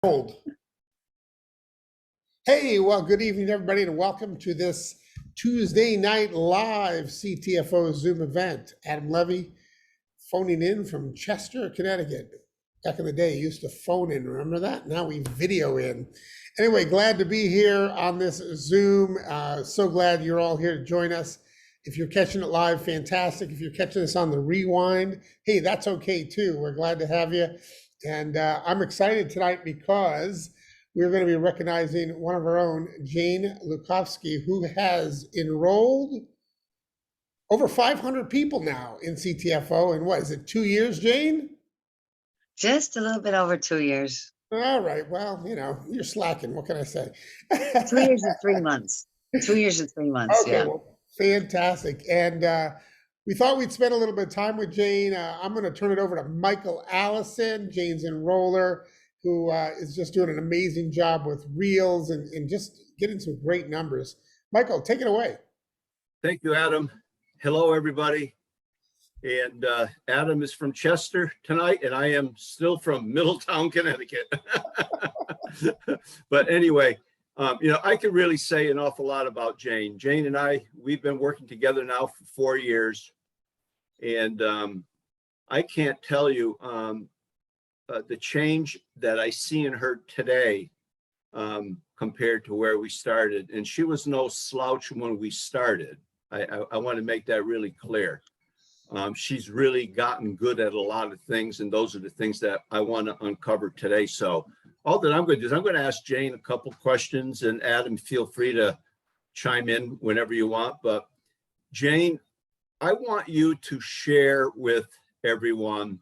Old. Hey, well, good evening, everybody, and welcome to this Tuesday night live CTFO Zoom event. Adam Levy phoning in from Chester, Connecticut. Back in the day, you used to phone in, remember that? Now we video in. Anyway, glad to be here on this Zoom. So glad you're all here to join us. If you're catching it live, fantastic. If you're catching this on the rewind, hey, that's okay too. We're glad to have you. And I'm excited tonight because we're going to be recognizing one of our own, Jayne Lookofsky, who has enrolled over 500 people now in CTFO. And what is it, 2 years, Jayne? Just a little bit over 2 years. All right. Well, you know, you're slacking. What can I say? 2 years and 3 months. 2 years and 3 months. Okay, Yeah. well, fantastic. And we thought we'd spend a little bit of time with Jayne. I'm going to turn it over to Michael Allison, Jayne's enroller, who is just doing an amazing job with reels and just getting some great numbers. Michael, take it away. Thank you, Adam. Hello, everybody. And Adam is from Chester tonight, and I am still from Middletown, Connecticut. But anyway, you know, I could really say an awful lot about Jayne. Jayne and I, we've been working together now for 4 years. And I can't tell you the change that I see in her today compared to where we started. And she was no slouch when we started. I want to make that really clear. She's really gotten good at a lot of things, and those are the things that I want to uncover today. So all that I'm going to do is I'm going to ask Jayne a couple questions, and Adam, feel free to chime in whenever you want. But Jayne, I want you to share with everyone.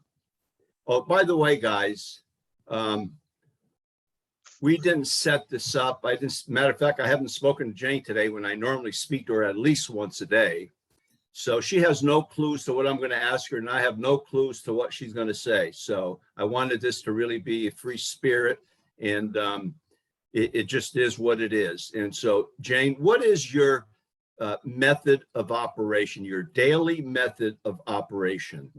Oh, by the way, guys, we didn't set this up. Matter of fact, I haven't spoken to Jayne today when I normally speak to her at least once a day. So she has no clues to what I'm going to ask her, and I have no clues to what she's going to say. So I wanted this to really be a free spirit, and it just is what it is. And so, Jayne, what is your method of operation, your daily method of operation?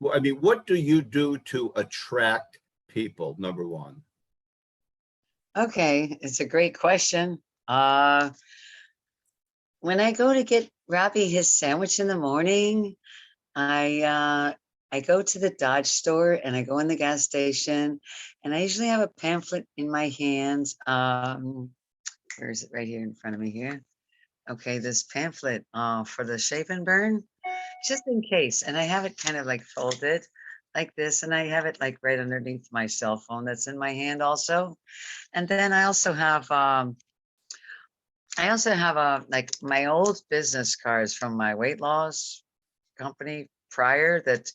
Well, I mean, what do you do to attract people, number one? Okay, it's a great question. When I go to get Robbie his sandwich in the morning, I go to the Dodge store and I go in the gas station, and I usually have a pamphlet in my hands. Where is it? Right here in front of me here. Okay, this pamphlet for the shape and burn, just in case. And I have it kind of like folded like this, and I have it like right underneath my cell phone that's in my hand also. And then I also have like my old business cards from my weight loss company prior, that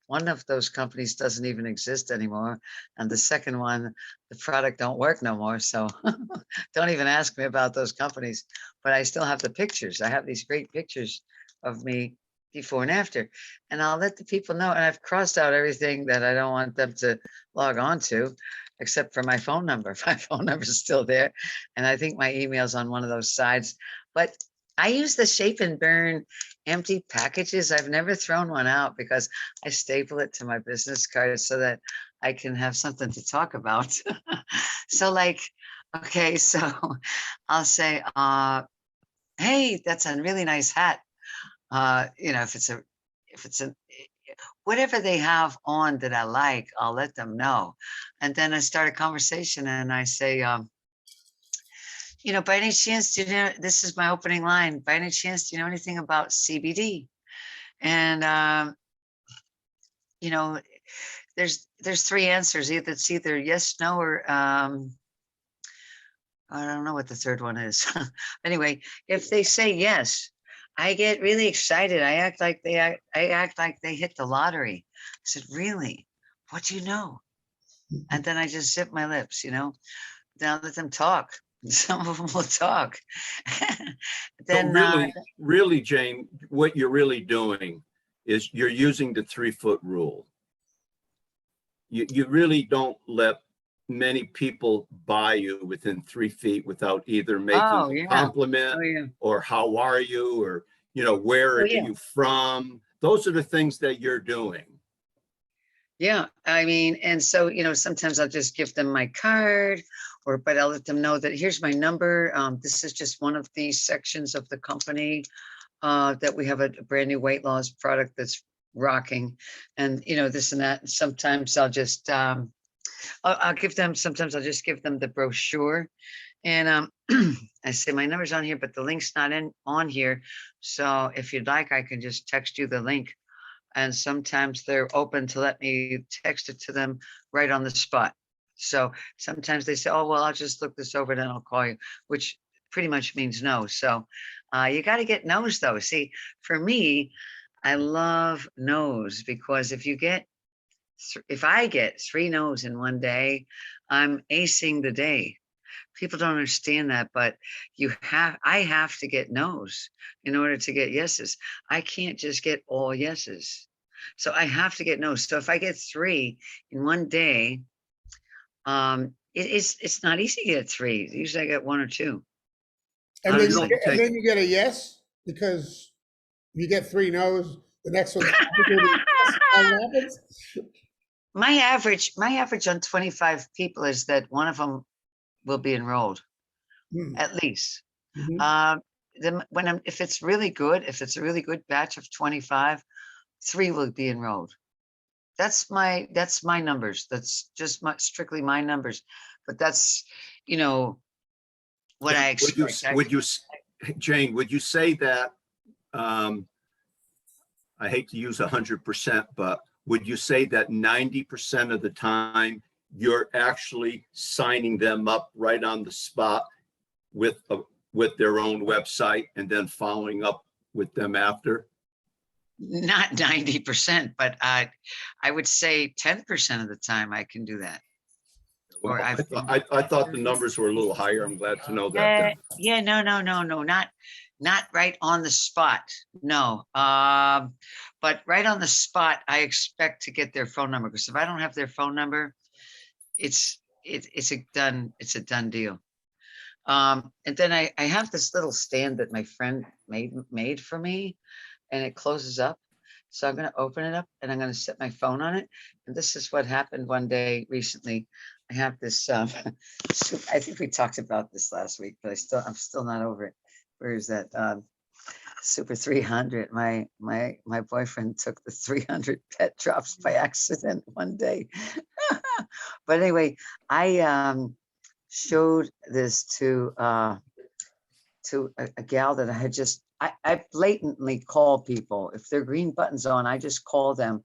one of those companies doesn't even exist anymore. And the second one, the product don't work no more. So don't even ask me about those companies, but I still have the pictures. I have these great pictures of me before and after, and I'll let the people know. And I've crossed out everything that I don't want them to log on to, except for my phone number. My phone number is still there. And I think my email's on one of those sides, but I use the shape and burn empty packages. I've never thrown one out because I staple it to my business card so that I can have something to talk about. So like, okay, so I'll say, hey, that's a really nice hat. You know, if it's a, whatever they have on that I like, I'll let them know. And then I start a conversation and I say, you know, by any chance, do you know, this is my opening line, by any chance, do you know anything about CBD? And, you know, there's 3 answers. It's either yes, no, or I don't know what the third one is. Anyway, if they say yes, I get really excited. I act like they hit the lottery. I said, really? What do you know? And then I just zip my lips, you know. Then I'll let them talk. Some of them will talk. Then so really, Jayne, what you're really doing is you're using the 3-foot rule. You really don't let many people buy you within 3 feet without either making a compliment or how are you, or, you know, where are you from? Those are the things that you're doing. Yeah, I mean, and so, sometimes I'll just give them my card, but I'll let them know that here's my number. This is just one of the sections of the company, that we have a brand new weight loss product that's rocking, and, this and that. And sometimes I'll just, I'll give them, sometimes I'll just give them the brochure, and, I say my number's on here, but the link's not on here. So if you'd like, I can just text you the link. And sometimes they're open to let me text it to them right on the spot. So sometimes they say, oh, well, I'll just look this over, then I'll call you, which pretty much means no. So you got to get no's though. See, for me, I love no's, because if I get 3 no's in one day, I'm acing the day. People don't understand that, but I have to get no's in order to get yeses. I can't just get all yeses. So I have to get no's. So if I get 3 in one day, it's not easy to get 3. Usually I get 1 or 2. And How then, does it and take- then you get a yes, because you get 3 no's, the next one. My average on 25 people is that one of them will be enrolled, at least. Mhm. Then if it's really good, if it's a really good batch of 25, 3 will be enrolled. That's my numbers. That's just strictly my numbers. But that's, what I expect. Jane, would you say that, I hate to use 100%, but would you say that 90% of the time you're actually signing them up right on the spot with their own website and then following up with them after? Not 90%, but I would say 10% of the time I can do that. Well, Or I thought the numbers were a little higher. I'm glad to know that then. yeah, no, not right on the spot. No. But right on the spot, I expect to get their phone number, because if I don't have their phone number, it's a done deal. And then I have this little stand that my friend made for me, and it closes up. So I'm going to open it up and I'm going to set my phone on it. And this is what happened one day recently. I have this, I think we talked about this last week, but I'm still not over it. Where is that? Super 300. My boyfriend took the 300 pet drops by accident one day. But anyway, I showed this to a gal that I had just, I blatantly call people. If their green button's on, I just call them.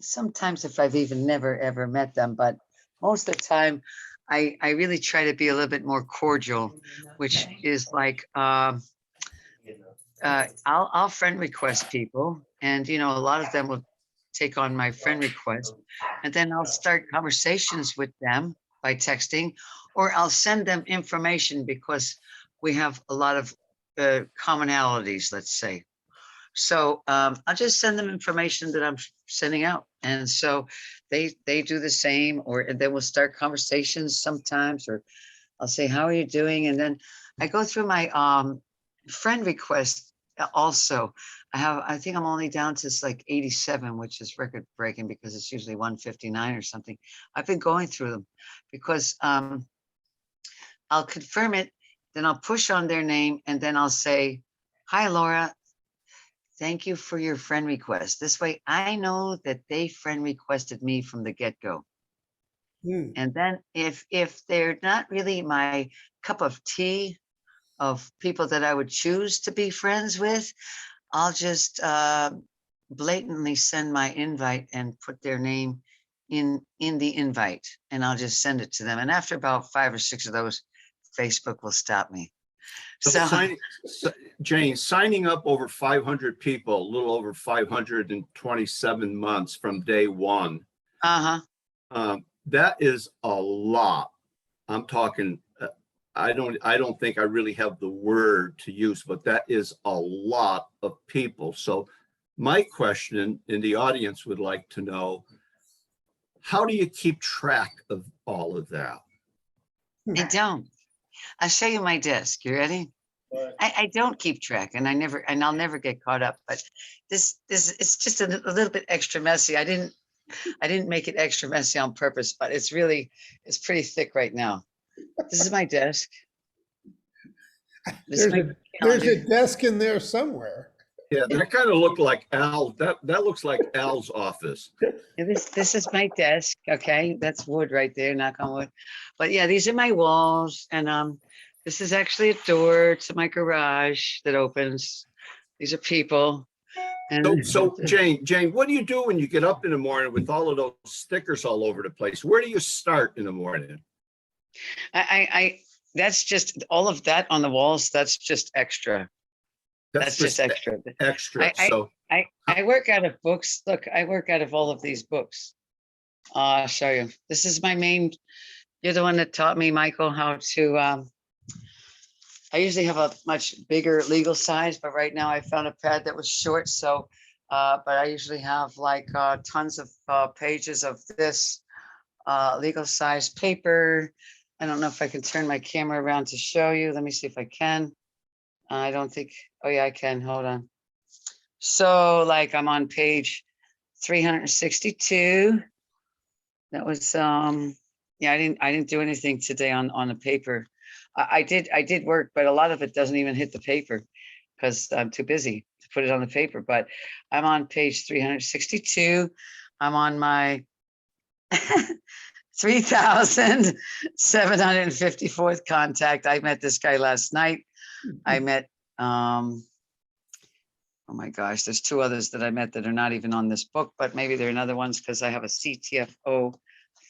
Sometimes if I've even never, ever met them, but most of the time, I really try to be a little bit more cordial, which is like, I'll friend request people, and, a lot of them will take on my friend request, and then I'll start conversations with them by texting, or I'll send them information, because we have a lot of commonalities, let's say. So I'll just send them information that I'm sending out. And so they do the same, and then we'll start conversations sometimes, or I'll say, how are you doing? And then I go through my friend requests also. I think I'm only down to like 87, which is record breaking, because it's usually 159 or something. I've been going through them because I'll confirm it, then I'll push on their name, and then I'll say, hi, Laura, thank you for your friend request. This way I know that they friend requested me from the get-go. And then if they're not really my cup of tea of people that I would choose to be friends with, I'll just blatantly send my invite and put their name in the invite, and I'll just send it to them. And after about 5 or 6 of those, Facebook will stop me. So Jane, signing up over 500 people, a little over 527 months from day one. That is a lot. I'm talking, I don't think I really have the word to use, but that is a lot of people. So my question in the audience would like to know, how do you keep track of all of that? I don't. I'll show you my desk. You ready? I don't keep track, and I'll never get caught up. But this it's just a little bit extra messy. I didn't I didn't make it extra messy on purpose, but it's pretty thick right now. This is my desk. This is There's my there's a calendar. desk in there somewhere. Yeah, that kind of looked like Al. That looks like Al's office. Yeah, this is my desk. Okay, that's wood right there. Knock on wood. But yeah, these are my walls, and this is actually a door to my garage that opens. These are people, and So Jane, what do you do when you get up in the morning with all of those stickers all over the place? Where do you start in the morning? I that's just all of that on the walls. That's just extra. That's just extra. extra. So I work out of books. Look, I work out of all of these books. I'll show you. This is my main. You're the one that taught me, Michael, how to. I usually have a much bigger legal size, but right now I found a pad that was short. So, but I usually have like tons of pages of this legal size paper. I don't know if I can turn my camera around to show you. Let me see if I can. I don't think. Oh yeah, I can. Hold on. So like I'm on page 362. That was yeah, I didn't do anything today on the paper. I did work, but a lot of it doesn't even hit the paper because I'm too busy to put it on the paper. But I'm on page 362. I'm on my 3,754th contact. I met this guy last night. I met oh my gosh, there's two others that I met that are not even on this book, but maybe they're another ones because I have a CTFO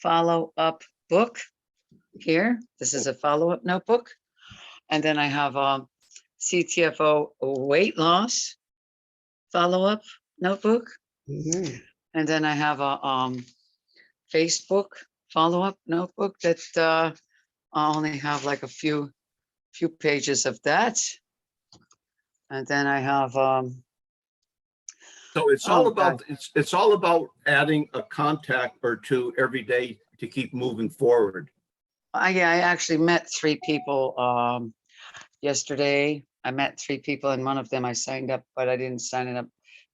follow-up book here. This is a follow-up notebook. And then I have a CTFO weight loss follow-up notebook. Mhm. And then I have a Facebook follow-up notebook that I only have like a few pages of that. And then I have so it's oh, all God. about it's all about adding a contact or two every day to keep moving forward. Yeah, I actually met 3 people yesterday. I met 3 people, and one of them I signed up, but I didn't sign it up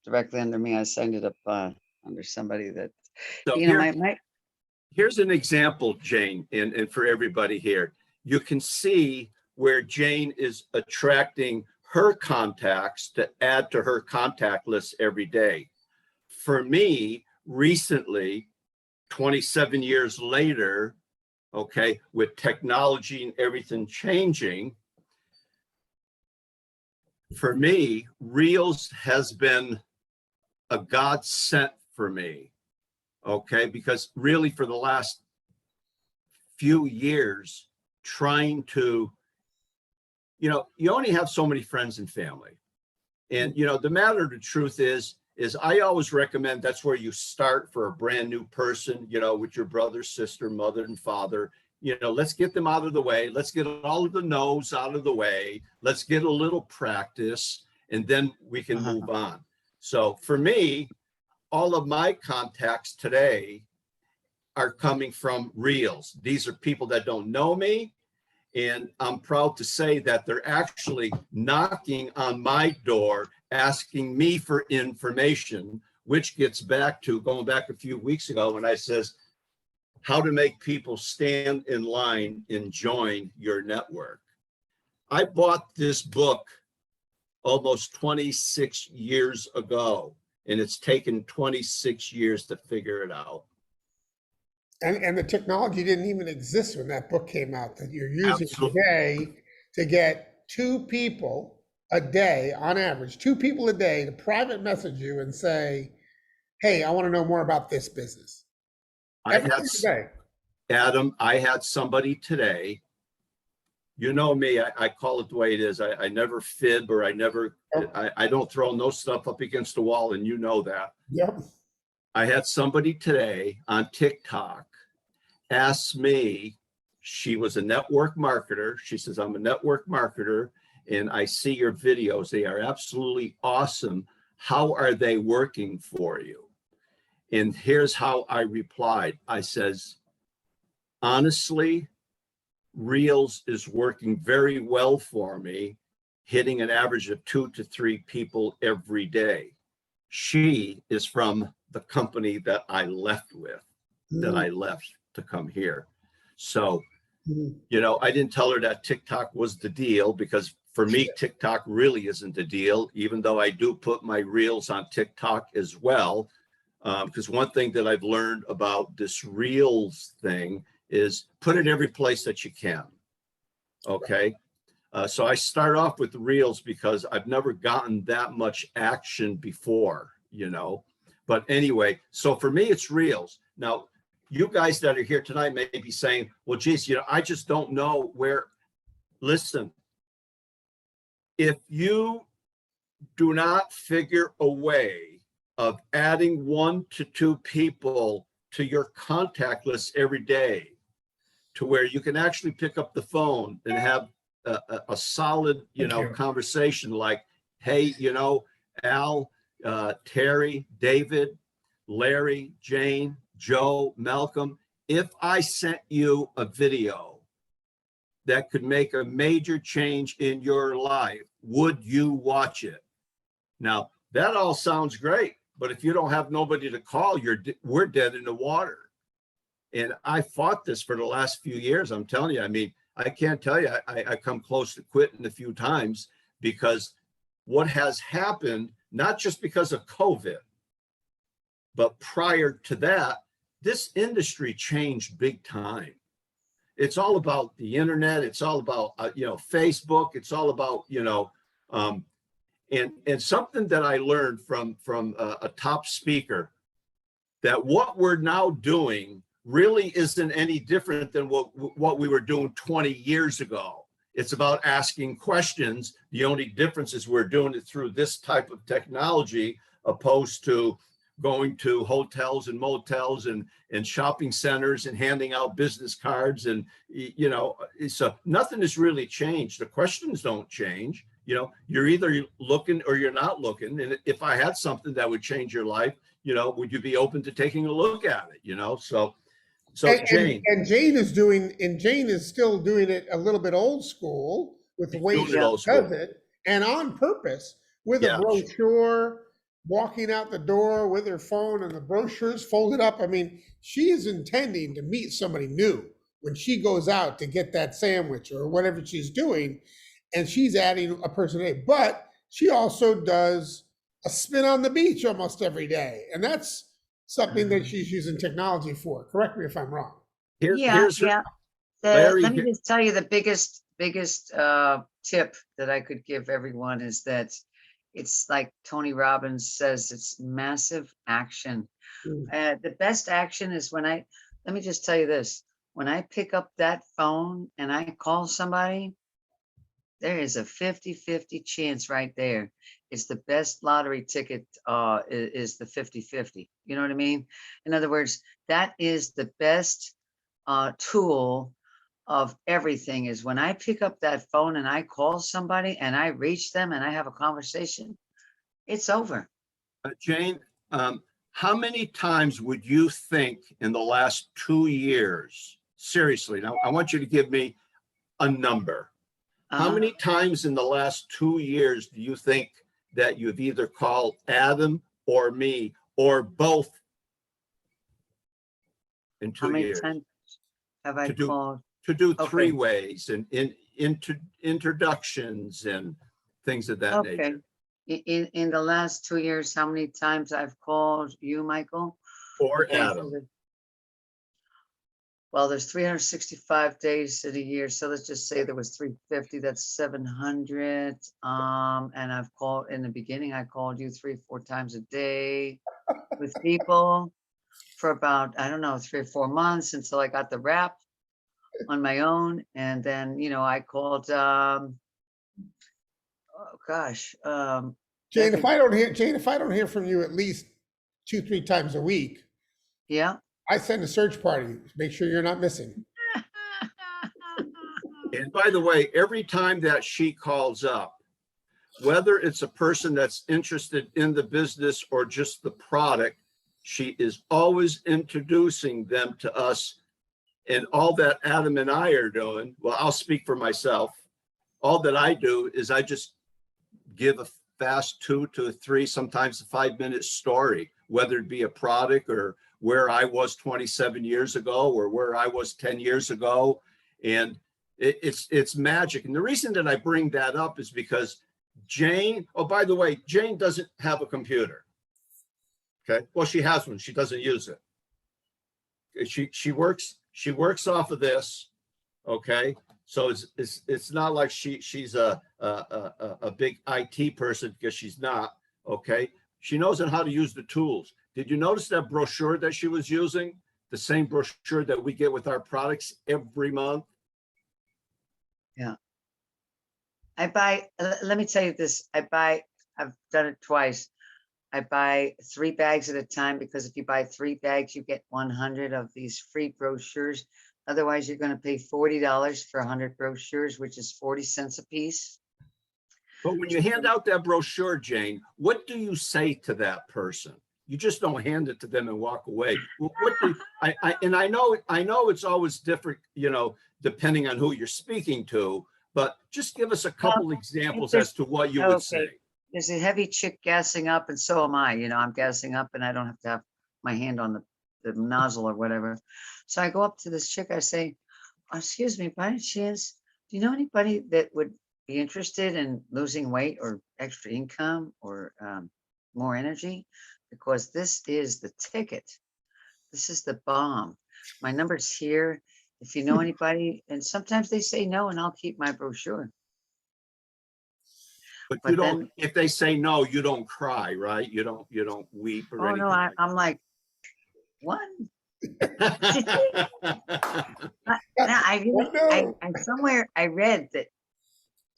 directly under me. I signed it up under somebody that, So you know, my here's an example, Jane, and for everybody here. You can see where Jane is attracting her contacts to add to her contact list every day. For me, recently, 27 years later, okay, with technology and everything changing, for me, Reels has been a godsend for me, okay, because really for the last few years, trying to, you only have so many friends and family. And, the matter of the truth is I always recommend that's where you start for a brand new person, with your brother, sister, mother, and father. Let's get them out of the way. Let's get all of the no's out of the way. Let's get a little practice, and then we can move on. So for me, all of my contacts today are coming from Reels. These are people that don't know me. And I'm proud to say that they're actually knocking on my door, asking me for information, which gets back to going back a few weeks ago when I says, how to make people stand in line and join your network. I bought this book almost 26 years ago, and it's taken 26 years to figure it out. And the technology didn't even exist when that book came out that you're using Absolutely. today to get 2 people a day, on average, 2 people a day to private message you and say, hey, I want to know more about this business. Every day. Adam, I had somebody today, you know me, I call it the way it is. I never fib, or I don't throw no stuff up against the wall, and you know that. Yep. I had somebody today on TikTok ask me, she was a network marketer. She says, I'm a network marketer and I see your videos. They are absolutely awesome. How are they working for you? And here's how I replied. I says, honestly, Reels is working very well for me, hitting an average of 2 to 3 people every day. She is from the company that I left with, that I left to come here. So, I didn't tell her that TikTok was the deal, because for me, TikTok really isn't the deal, even though I do put my reels on TikTok as well. Because one thing that I've learned about this reels thing is put it every place that you can. Okay. So I start off with the reels because I've never gotten that much action before, but anyway, so for me, it's reels. Now, you guys that are here tonight may be saying, well, geez, I just don't know where. Listen, if you do not figure a way of adding 1 to 2 people to your contact list every day, to where you can actually pick up the phone and have a solid, conversation like, hey, Al, Terry, David, Larry, Jane, Joe, Malcolm, if I sent you a video that could make a major change in your life, would you watch it? Now, that all sounds great, but if you don't have nobody to call, we're dead in the water. And I fought this for the last few years. I'm telling you, I mean, I can't tell you, I come close to quitting a few times, because what has happened, not just because of COVID, but prior to that, this industry changed big time. It's all about the internet. It's all about, Facebook. It's all about, and something that I learned from a top speaker, that what we're now doing really isn't any different than what we were doing 20 years ago. It's about asking questions. The only difference is we're doing it through this type of technology, opposed to going to hotels and motels and shopping centers and handing out business cards. And, so nothing has really changed. The questions don't change. You're either looking or you're not looking. And if I had something that would change your life, would you be open to taking a look at it? So Jane. And Jane is still doing it a little bit old school with the way she does it, and on purpose, with a brochure, walking out the door with her phone and the brochures folded up. I mean, she is intending to meet somebody new when she goes out to get that sandwich or whatever she's doing, and she's adding a person a. But she also does a spin on the beach almost every day, and that's something that she's using technology for. Correct me if I'm wrong. Here's Larry, let me just tell you the biggest tip that I could give everyone is that it's like Tony Robbins says, it's massive action. The best action is let me just tell you this, when I pick up that phone and I call somebody, there is a 50-50 chance right there. It's the best lottery ticket, is the 50-50. You know what I mean? In other words, that is the best tool of everything, is when I pick up that phone and I call somebody and I reach them and I have a conversation, it's over. Jane, how many times would you think in the last 2 years, seriously, now I want you to give me a number. How many times in the last 2 years do you think that you've either called Adam or me or both in 2 years? How many times have I called? To do three ways and introductions and things of that nature. In the last 2 years, how many times I've called you, Michael? Or Adam. Well, there's 365 days in a year, so let's just say there was 350. That's 700. And I've called in the beginning. I called you 3-4 times a day with people for about, I don't know, 3 or 4 months until I got the rap on my own. And then, I called. Oh gosh. Jane, if I don't hear from you at least 2-3 times a week, yeah, I send a search party. Make sure you're not missing. And by the way, every time that she calls up, whether it's a person that's interested in the business or just the product, she is always introducing them to us. And all that Adam and I are doing, well, I'll speak for myself. All that I do is I just give a fast 2 to 3, sometimes a 5-minute story, whether it be a product or where I was 27 years ago or where I was 10 years ago. And it's magic. And the reason that I bring that up is because Jane, oh, by the way, Jane doesn't have a computer. Okay. Well, she has one. She doesn't use it. She works off of this. Okay. So it's not like she's a big IT person, because she's not. Okay. She knows how to use the tools. Did you notice that brochure that she was using? The same brochure that we get with our products every month. Yeah. Let me tell you this. I've done it twice. I buy 3 bags at a time, because if you buy 3 bags, you get 100 of these free brochures. Otherwise, you're going to pay $40 for 100 brochures, which is 40 cents a piece. But when you hand out that brochure, Jane, what do you say to that person? You just don't hand it to them and walk away. What do I know it's always different, depending on who you're speaking to, but just give us a couple examples as to what you would say. There's a heavy chick gassing up, and so am I. I'm gassing up, and I don't have to have my hand on the nozzle or whatever. So I go up to this chick. I say, excuse me, by any chance, do you know anybody that would be interested in losing weight or extra income or more energy? Because this is the ticket. This is the bomb. My number's here. If you know anybody, and sometimes they say no, and I'll keep my brochure. But you don't, if they say no, you don't cry, right? You don't weep or anything. Oh no, I'm like, what? Somewhere I read that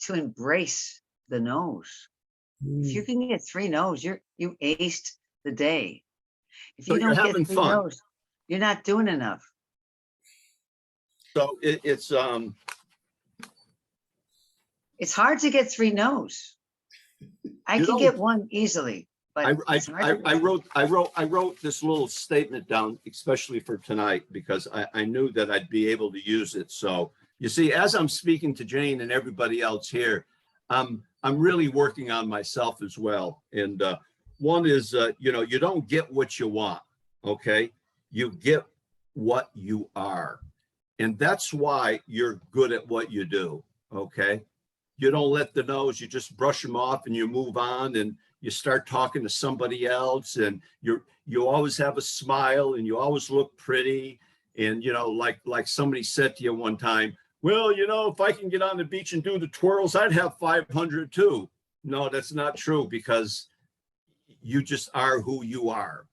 to embrace the no's. If you can get 3 no's, you aced the day. If you don't get 3 no's, you're not doing enough. So it's hard to get 3 no's. I can get 1 easily. But I wrote this little statement down, especially for tonight, because I knew that I'd be able to use it. So you see, as I'm speaking to Jane and everybody else here, I'm really working on myself as well. And one is, you don't get what you want. Okay, you get what you are, and that's why you're good at what you do. Okay, you don't let the no's, you just brush them off and you move on, and you start talking to somebody else, and you always have a smile, and you always look pretty. And like somebody said to you one time, well, if I can get on the beach and do the twirls, I'd have 500 too. No, that's not true, because you just are who you are.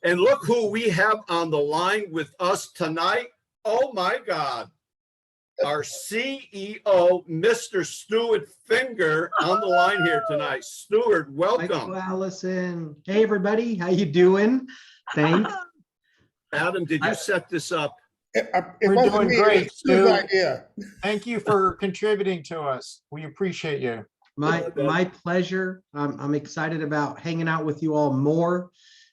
And look who we have on the line with us tonight. Oh my God. Our CEO, Mr. Stuart Finger, on the line here tonight. Stuart, welcome. Michael, Allison. Hey, everybody. How you doing? Thanks. Adam, did you set this up? We're doing great, Stu. Idea. Thank you for contributing to us. We appreciate you. My pleasure. I'm excited about hanging out with you all more.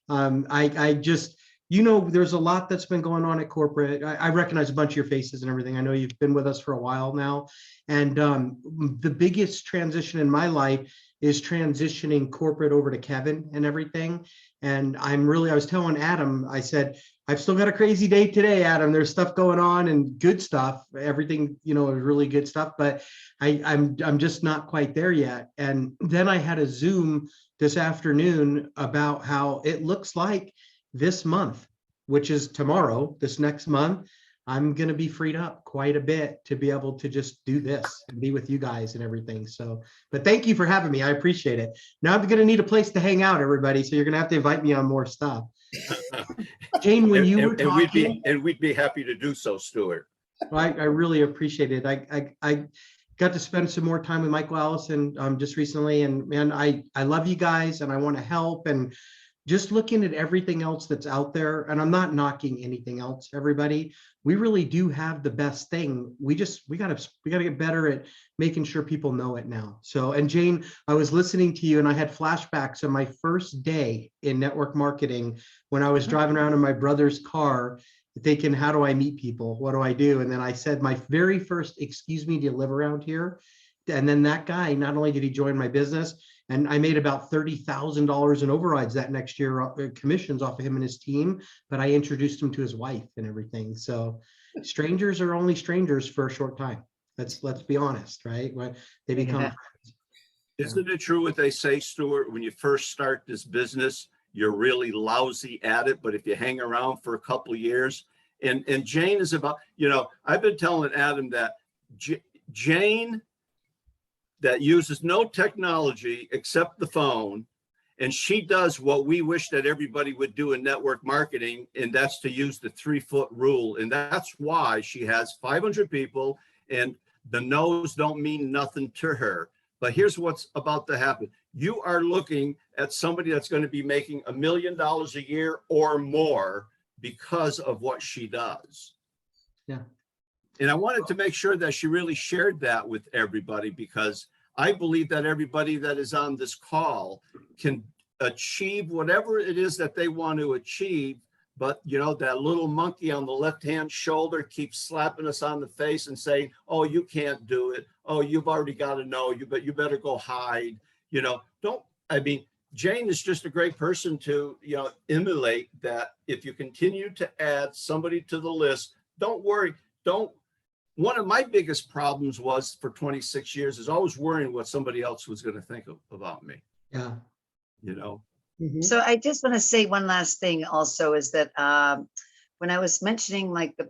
I just, there's a lot that's been going on at corporate. I recognize a bunch of your faces and everything. I know you've been with us for a while now. And the biggest transition in my life is transitioning corporate over to Kevin and everything. And I was telling Adam, I said, I've still got a crazy day today, Adam. There's stuff going on and good stuff. Everything, is really good stuff, but I'm just not quite there yet. And then I had a Zoom this afternoon about how it looks like this month, which is tomorrow, this next month, I'm going to be freed up quite a bit to be able to just do this and be with you guys and everything. So, but thank you for having me. I appreciate it. Now I'm going to need a place to hang out, everybody. So you're going to have to invite me on more stuff. Jane, when you were talking, we'd be happy to do so, Stuart. I really appreciate it. I got to spend some more time with Michael, Allison just recently, and man, I love you guys and I want to help. And just looking at everything else that's out there, and I'm not knocking anything else, everybody, we really do have the best thing. We gotta get better at making sure people know it now. So, and Jane, I was listening to you and I had flashbacks of my first day in network marketing when I was driving around in my brother's car thinking, how do I meet people? What do I do? And then I said, my very first, excuse me, do you live around here? And then that guy, not only did he join my business, And I made about $30,000 in overrides that next year, commissions off of him and his team, but I introduced him to his wife and everything. So strangers are only strangers for a short time. Let's be honest, right? When they become Yeah. Isn't it true what they say, Stuart? When you first start this business, you're really lousy at it, but if you hang around for a couple of years, and Jane is about, I've been telling Adam that Jane that uses no technology except the phone, and she does what we wish that everybody would do in network marketing, and that's to use the 3-foot rule. And that's why she has 500 people, and the no's don't mean nothing to her. But here's what's about to happen. You are looking at somebody that's going to be making $1 million a year or more because of what she does. Yeah. And I wanted to make sure that she really shared that with everybody, because I believe that everybody that is on this call can achieve whatever it is that they want to achieve. But, that little monkey on the left-hand shoulder keeps slapping us on the face and saying, oh, you can't do it. Oh, you've already got to know, but you better go hide. Jane is just a great person to, emulate that. If you continue to add somebody to the list, don't worry. One of my biggest problems was for 26 years is always worrying what somebody else was going to think about me. Yeah. Mhm. So I just want to say one last thing also is that when I was mentioning like the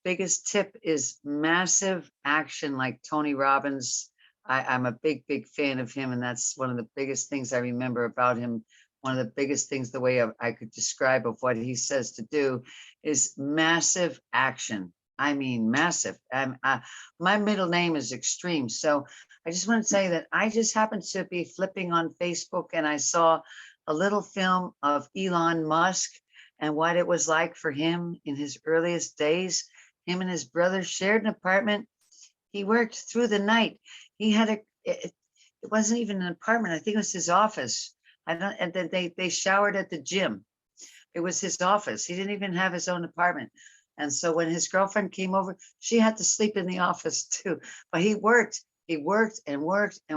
biggest tip is massive action, like Tony Robbins. I'm a big fan of him. And that's one of the biggest things I remember about him. One of the biggest things, the way I could describe of what he says to do is massive action. I mean, massive. My middle name is Extreme. So I just want to say that I just happened to be flipping on Facebook and I saw a little film of Elon Musk and what it was like for him in his earliest days. Him and his brother shared an apartment. He worked through the night. He had it wasn't even an apartment. I think it was his office. And then they showered at the gym. It was his office. He didn't even have his own apartment. And so when his girlfriend came over, she had to sleep in the office too. But he worked and worked and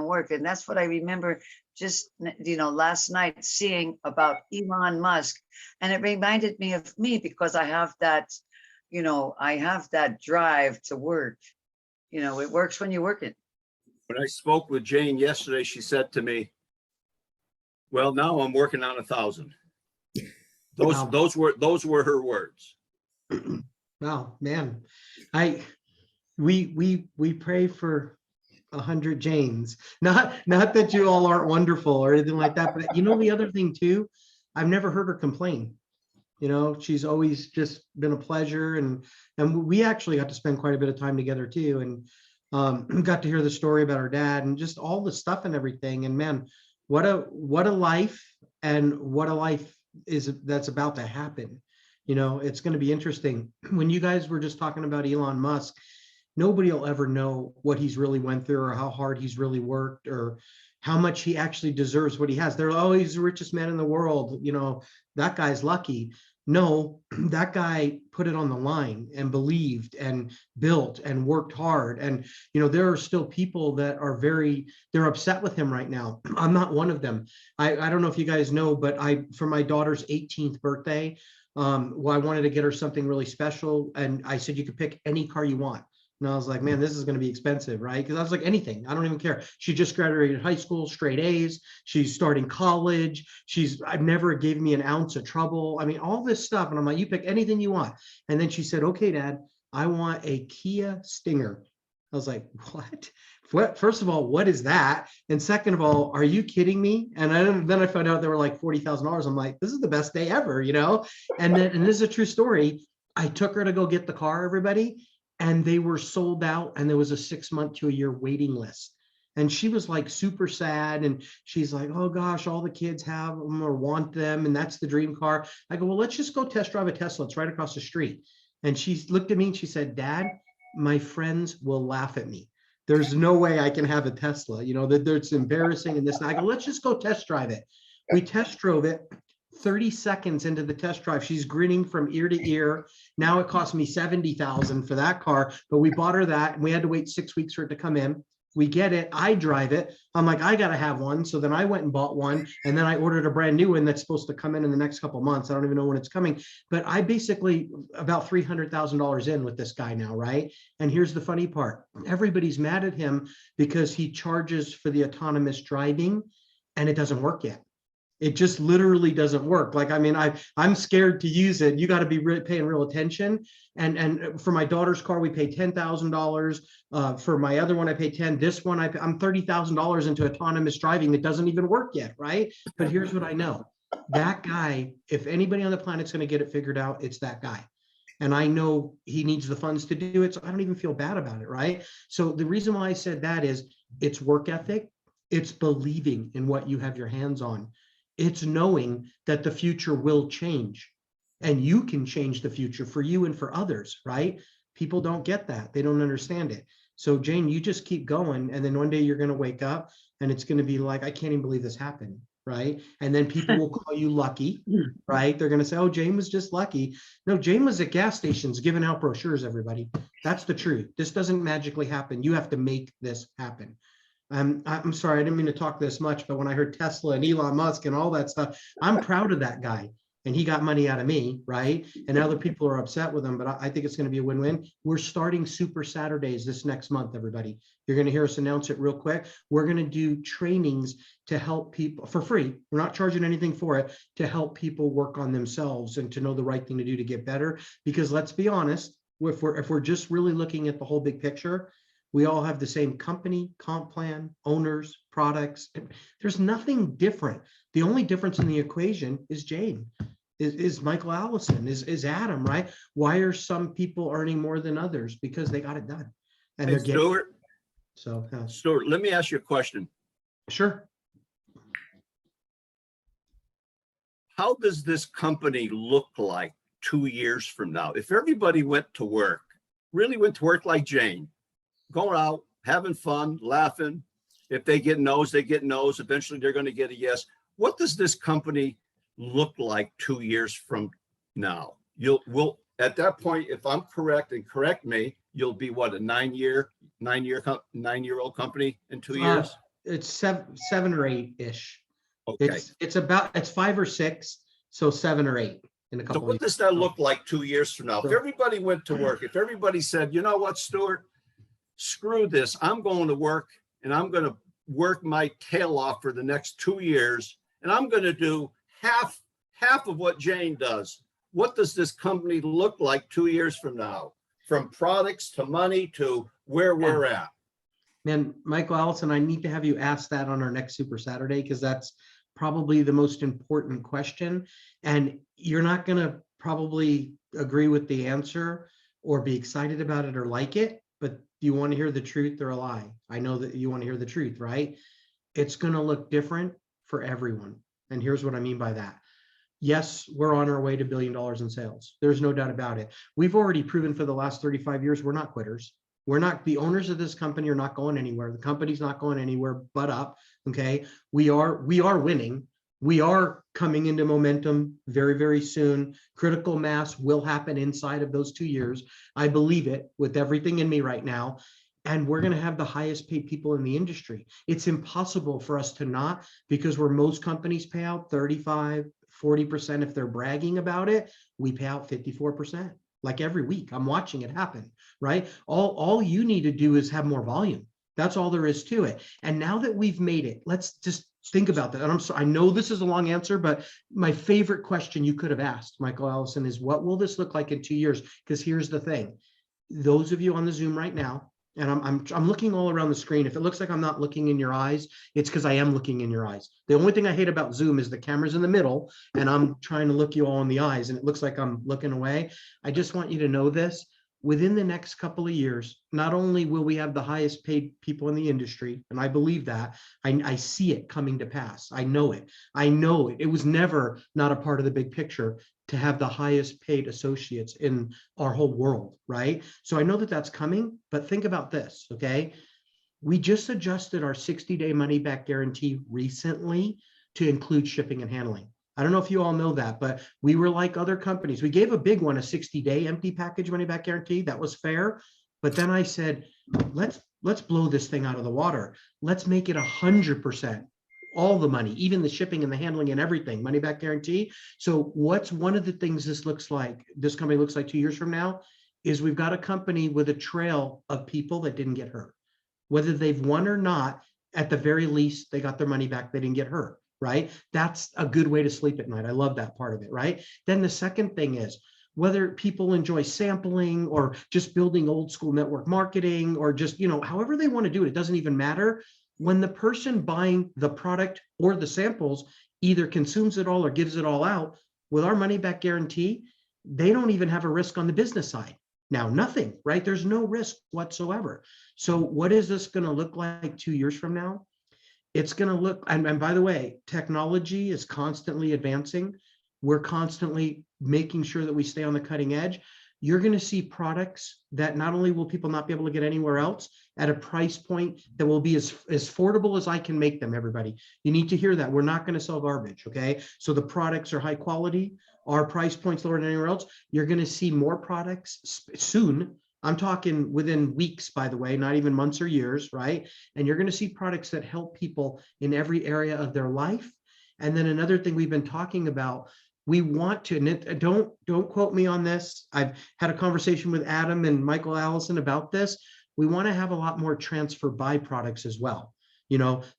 worked. And that's what I remember just, last night seeing about Elon Musk. And it reminded me of me because I have that, I have that drive to work. It works when you work it. When I spoke with Jane yesterday, she said to me, well, now I'm working on 1,000. Wow. Those were her words. Wow, man. We pray for 100 Janes. Not that you all aren't wonderful or anything like that, but the other thing too, I've never heard her complain. She's always just been a pleasure, and we actually got to spend quite a bit of time together too, and got to hear the story about her dad and just all the stuff and everything. And man, what a life, and what a life that's about to happen. It's going to be interesting. When you guys were just talking about Elon Musk, nobody will ever know what he's really went through or how hard he's really worked or how much he actually deserves what he has. They're always the richest man in the world. That guy's lucky. No, that guy put it on the line and believed and built and worked hard. And, there are still people that are they're upset with him right now. I'm not one of them. I don't know if you guys know, but for my daughter's 18th birthday, I wanted to get her something really special. And I said, you could pick any car you want. And I was like, man, this is going to be expensive, right? Because I was like, anything, I don't even care. She just graduated high school, straight A's. She's starting college. I've never gave me an ounce of trouble. I mean, all this stuff. And I'm like, you pick anything you want. And then she said, okay, Dad, I want a Kia Stinger. I was like, what? First of all, what is that? And second of all, are you kidding me? And then I found out they were like $40,000. I'm like, this is the best day ever, And this is a true story. I took her to go get the car, everybody. And they were sold out, and there was a 6-month to a year waiting list. And she was like super sad. And she's like, oh gosh, all the kids have them or want them. And that's the dream car. I go, well, let's just go test drive a Tesla. It's right across the street. And she looked at me and she said, Dad, my friends will laugh at me. There's no way I can have a Tesla, that it's embarrassing and this. And I go, let's just go test drive it. We test drove it. 30 seconds into the test drive, she's grinning from ear to ear. Now it cost me $70,000 for that car, but we bought her that, and we had to wait 6 weeks for it to come in. We get it. I drive it. I'm like, I got to have one. So then I went and bought one. And then I ordered a brand new one that's supposed to come in the next couple of months. I don't even know when it's coming. But I basically about $300,000 in with this guy now, right? And here's the funny part. Everybody's mad at him because he charges for the autonomous driving and it doesn't work yet. It just literally doesn't work. Like, I mean, I'm scared to use it. You got to be paying real attention. And for my daughter's car, we pay $10,000. For my other one, I pay 10. This one, I'm $30,000 into autonomous driving that doesn't even work yet, right? But here's what I know. That guy, if anybody on the planet's going to get it figured out, it's that guy. And I know he needs the funds to do it. So I don't even feel bad about it, right? So the reason why I said that is it's work ethic. It's believing in what you have your hands on. It's knowing that the future will change and you can change the future for you and for others, right? People don't get that. They don't understand it. So Jane, you just keep going. And then one day you're going to wake up and it's going to be like, I can't even believe this happened, right? And then people will call you lucky, right? They're going to say, oh, Jane was just lucky. No, Jane was at gas stations giving out brochures, everybody. That's the truth. This doesn't magically happen. You have to make this happen. I'm sorry, I didn't mean to talk this much, but when I heard Tesla and Elon Musk and all that stuff, I'm proud of that guy. And he got money out of me, right? And other people are upset with him, but I think it's going to be a win-win. We're starting Super Saturdays this next month, everybody. You're going to hear us announce it real quick. We're going to do trainings to help people for free. We're not charging anything for it, to help people work on themselves and to know the right thing to do to get better. Because let's be honest, if we're just really looking at the whole big picture, we all have the same company, comp plan, owners, products. There's nothing different. The only difference in the equation is Jane, is Michael Allison, is Adam, right? Why are some people earning more than others? Because they got it done. And Hey, they're getting Stuart, so Stuart, let me ask you a question. sure. How does this company look like 2 years from now? If everybody went to work, really went to work like Jane, going out, having fun, laughing. If they get no's, they get no's. Eventually, they're going to get a yes. What does this company look like 2 years from now? Will at that point, if I'm correct, and correct me, you'll be what, a nine-year-old company in 2 years? It's seven or eight-ish. Okay. It's 5 or 6, so 7 or 8 in a So couple what of does that look like 2 years from now? If So- everybody went to work, if everybody said, you know what, Stuart, screw this. I'm going to work and I'm going to work my tail off for the next 2 years. And I'm going to do half of what Jane does. What does this company look like 2 years from now? From products to money to where we're at. Man, Michael Allison, I need to have you ask that on our next Super Saturday, because that's probably the most important question. And you're not going to probably agree with the answer or be excited about it or like it, but do you want to hear the truth or a lie? I know that you want to hear the truth, right? It's going to look different for everyone. And here's what I mean by that. Yes, we're on our way to $1 billion in sales. There's no doubt about it. We've already proven for the last 35 years, we're not quitters. We're not, the owners of this company are not going anywhere. The company's not going anywhere but up. Okay. We are winning. We are coming into momentum very, very soon. Critical mass will happen inside of those 2 years. I believe it with everything in me right now. And we're going to have the highest paid people in the industry. It's impossible for us to not, because where most companies pay out 35, 40%, if they're bragging about it, we pay out 54%. Like every week, I'm watching it happen, right? All you need to do is have more volume. That's all there is to it. And now that we've made it, let's just think about that. And I'm sorry, I know this is a long answer, but my favorite question you could have asked, Michael Allison, is what will this look like in 2 years? Because here's the thing. Those of you on the Zoom right now, and I'm looking all around the screen. If it looks like I'm not looking in your eyes, it's because I am looking in your eyes. The only thing I hate about Zoom is the camera's in the middle and I'm trying to look you all in the eyes and it looks like I'm looking away. I just want you to know this. Within the next couple of years, not only will we have the highest paid people in the industry, and I believe that, I see it coming to pass. I know it. I know it. It was never not a part of the big picture to have the highest paid associates in our whole world, right? So I know that that's coming, but think about this, okay? We just adjusted our 60-day money-back guarantee recently to include shipping and handling. I don't know if you all know that, but we were like other companies. We gave a big one, a 60-day empty package money-back guarantee. That was fair. But then I said, let's blow this thing out of the water. Let's make it 100%. All the money, even the shipping and the handling and everything, money back guarantee. So what's one of the things this company looks like 2 years from now is we've got a company with a trail of people that didn't get hurt. Whether they've won or not, at the very least, they got their money back, they didn't get hurt, right? That's a good way to sleep at night. I love that part of it, right? Then the second thing is, whether people enjoy sampling or just building old school network marketing or just, however they want to do it, it doesn't even matter. When the person buying the product or the samples either consumes it all or gives it all out, with our money back guarantee, they don't even have a risk on the business side. Now, nothing, right? There's no risk whatsoever. So what is this going to look like 2 years from now? It's going to look, and by the way, technology is constantly advancing. We're constantly making sure that we stay on the cutting edge. You're going to see products that not only will people not be able to get anywhere else at a price point that will be as affordable as I can make them, everybody. You need to hear that. We're not going to sell garbage, okay? So the products are high quality. Our price points lower than anywhere else. You're going to see more products soon. I'm talking within weeks, by the way, not even months or years, right? And you're going to see products that help people in every area of their life. And then another thing we've been talking about, we want to, and don't quote me on this. I've had a conversation with Adam and Michael Allison about this. We want to have a lot more transfer byproducts as well.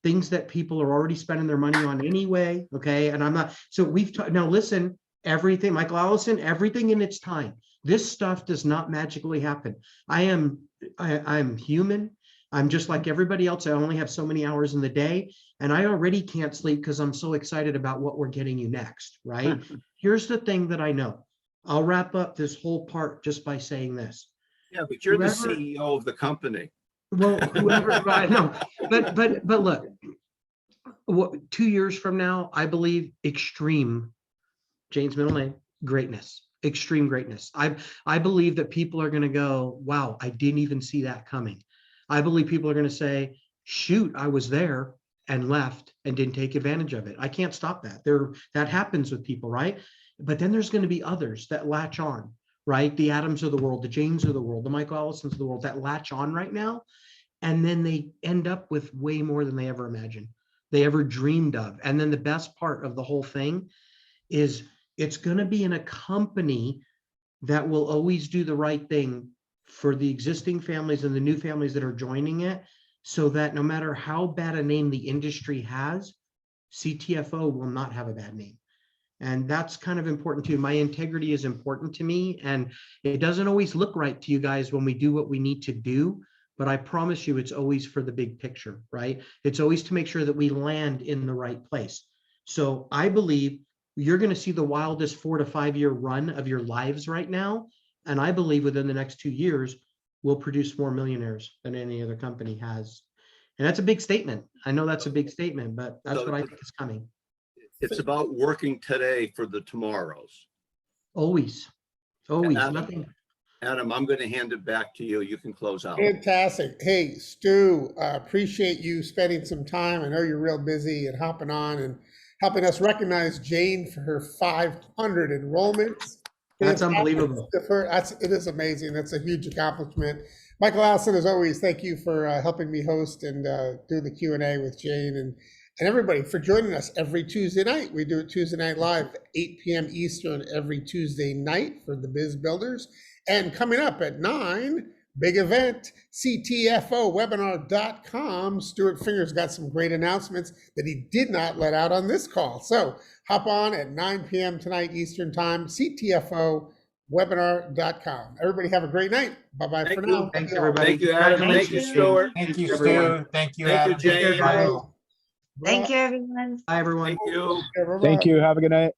Things that people are already spending their money on anyway. Okay. And I'm not, so now listen, everything, Michael Allison, everything in its time. This stuff does not magically happen. I'm human. I'm just like everybody else. I only have so many hours in the day, and I already can't sleep because I'm so excited about what we're getting you next, right? Here's the thing that I know. I'll wrap up this whole part just by saying this. Yeah, but you're the CEO of the company. Well, whoever, I know, but look, 2 years from now, I believe extreme, Jane's middle name, greatness. Extreme greatness. I believe that people are going to go, wow, I didn't even see that coming. I believe people are going to say, shoot, I was there and left and didn't take advantage of it. I can't stop that. That happens with people, right? But then there's going to be others that latch on, right? The Adams of the world, the Janes of the world, the Michael Allisons of the world that latch on right now. And then they end up with way more than they ever imagined, they ever dreamed of. And then the best part of the whole thing is it's going to be in a company that will always do the right thing for the existing families and the new families that are joining it, so that no matter how bad a name the industry has, CTFO will not have a bad name. And that's kind of important too. My integrity is important to me, and it doesn't always look right to you guys when we do what we need to do, but I promise you it's always for the big picture, right? It's always to make sure that we land in the right place. So I believe you're going to see the wildest 4 to 5 year run of your lives right now. And I believe within the next 2 years, we'll produce more millionaires than any other company has. And that's a big statement. I know that's a big statement, but that's what I think is coming. It's about working today for the tomorrows. Always. Nothing. Adam, I'm going to hand it back to you. You can close out. Fantastic. Hey, Stu, appreciate you spending some time. I know you're real busy and hopping on and helping us recognize Jane for her 500 enrollments. That's unbelievable. It is amazing. That's a huge accomplishment. Michael Allison, as always, thank you for helping me host and do the Q&A with Jane, and everybody for joining us every Tuesday night. We do it Tuesday Night Live, 8 p.m. Eastern every Tuesday night for the Biz Builders. And coming up at 9, big event, CTFOwebinar.com. Stuart Finger's got some great announcements that he did not let out on this call. So hop on at 9 p.m. tonight Eastern time, CTFOwebinar.com. Everybody have a great night. Bye-bye for now. Thanks, everybody. Thank you, Adam. Thank you, Stuart. Thank you, everyone. Stu. Thank you, Thank you, Adam. Jane. Bye. Thank you, everyone. Bye, everyone. Thank you. Bye-bye. Thank you. Have a good night.